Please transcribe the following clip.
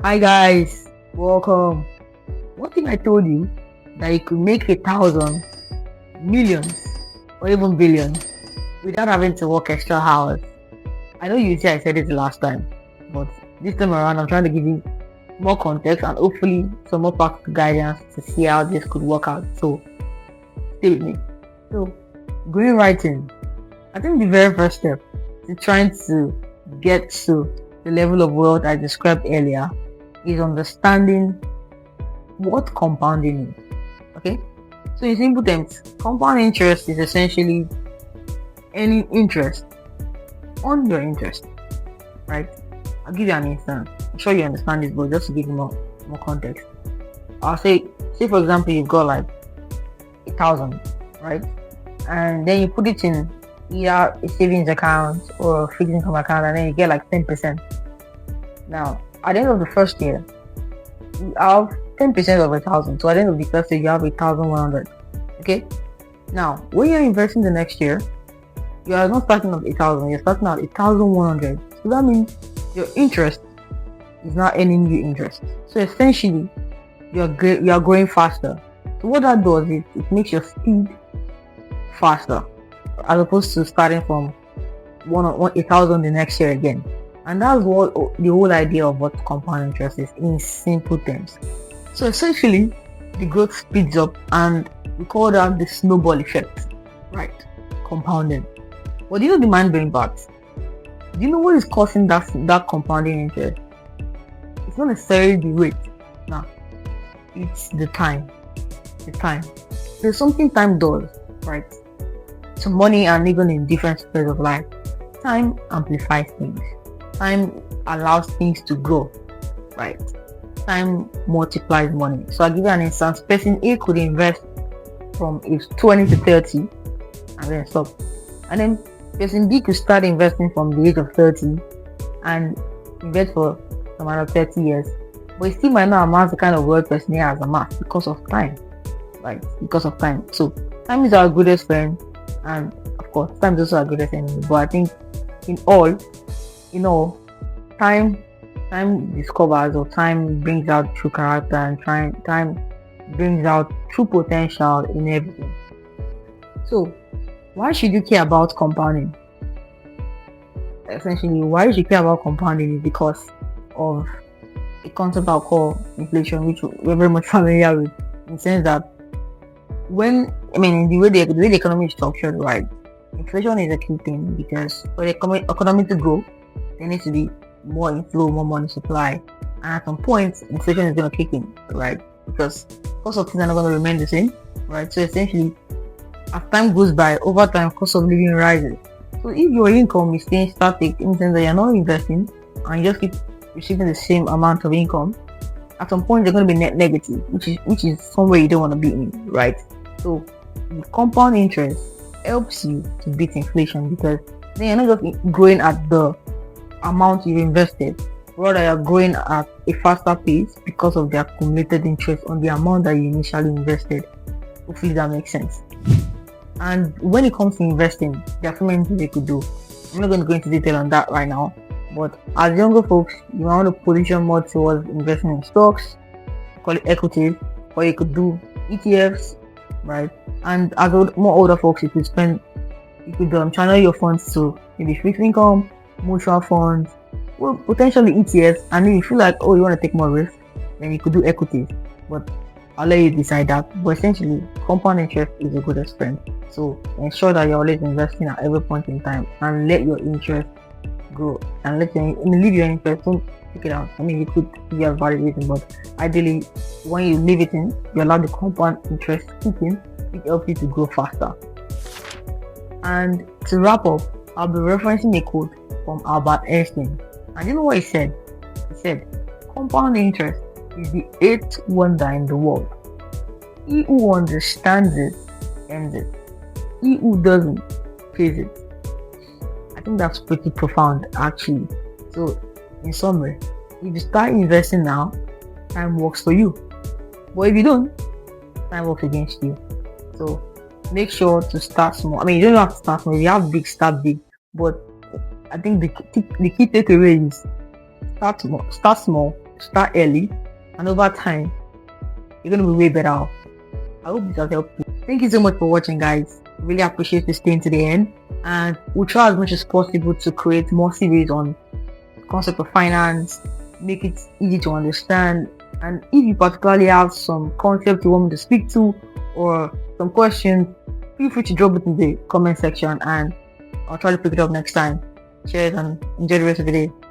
Hi guys, welcome. What if I told you that you could make 1,000, millions, or even billions without having to work extra hours? I know you say I said it the last time, but this time around I'm trying to give you more context and hopefully some more practical guidance to see how this could work out. So stay with me. So going right in, I think the very first step to trying to get to the level of wealth I described earlier is understanding what compounding is. Okay, so in simple terms, compound interest is essentially any interest on your interest, right? I'll give you an instance. I'm sure you understand this, but just to give you more context, I'll say for example you've got like 1,000, right? And then you put it in either a savings account or a fixed income account, and then you get like 10%. Now at the end of the first year, you have 10% of 1,000. So at the end of the first year, you have 1,100. Okay. Now, when you're investing the next year, you are not starting at 1,000. You're starting at 1,100. So that means your interest is not earning you interest. So essentially, you are growing faster. So what that does is it makes your speed faster, as opposed to starting from 1,000 the next year again. And that's what the whole idea of what compound interest is in simple terms. So essentially, the growth speeds up, and we call that the snowball effect, right? Compounding. But do you know the mind-blowing part? Do you know what is causing that compounding interest? It's not necessarily the rate. Nah, it's the time. The time. There's something time does, right? So money and even in different spheres of life, time amplifies things. Time allows things to grow, right? Time multiplies money. So I'll give you an instance. Person A could invest from age 20 to 30 and then stop. And then person B could start investing from the age of 30 and invest for some other 30 years. But he still might not amass the kind of wealth person A has amassed because of time, right? Because of time. So time is our greatest friend, and of course time is also our greatest enemy. But I think in all, time discovers, or time brings out true character, and time brings out true potential in everything. So why should you care about compounding? Essentially, why you should care about compounding is because of a concept I'll call inflation, which we're very much familiar with, in the sense that the way the economy is structured, right? Inflation is a key thing, because for the economy to grow, there needs to be more inflow, more money supply, and at some point inflation is going to kick in, right? Because cost of things are not going to remain the same, right? So essentially, as time goes by, over time cost of living rises. So if your income is staying static, in the sense that you're not investing and you just keep receiving the same amount of income, at some point they're going to be net negative, which is somewhere you don't want to be in, right? So the compound interest helps you to beat inflation, because then you're not just growing at the amount you've invested, rather you're growing at a faster pace because of the accumulated interest on the amount that you initially invested. Hopefully that makes sense. And when it comes to investing, there are so many things you could do. I'm not going to go into detail on that right now, but as younger folks, you might want to position more towards investing in stocks, call it equities, or you could do ETFs, right? And as more older folks, you could channel your funds to maybe fixed income, mutual funds, well, potentially ETFs. And if you feel like, you want to take more risk, then you could do equities. But I'll let you decide that. But essentially, compound interest is your greatest friend. So ensure that you're always investing at every point in time, and let your interest grow, and leave your interest. Don't pick it out. You could be a valid reason, but ideally, when you leave it in, you allow the compound interest to kick in. It helps you to grow faster. And to wrap up, I'll be referencing a quote from Albert Einstein. And you know what he said? He said, "Compound interest is the eighth wonder in the world. He who understands it ends it. He who doesn't pays it." I think that's pretty profound, actually. So, in summary, if you start investing now, time works for you. But if you don't, time works against you. So, make sure to start small. You don't have to start small. If you have big, start big. But I think the key takeaway is start small, start early, and over time, you're going to be way better off. I hope this has helped you. Thank you so much for watching, guys. Really appreciate you staying to the end, and we'll try as much as possible to create more series on concept of finance, make it easy to understand. And if you particularly have some concept you want me to speak to or some questions, feel free to drop it in the comment section and I'll try to pick it up next time. Cheers and enjoy the rest of the day.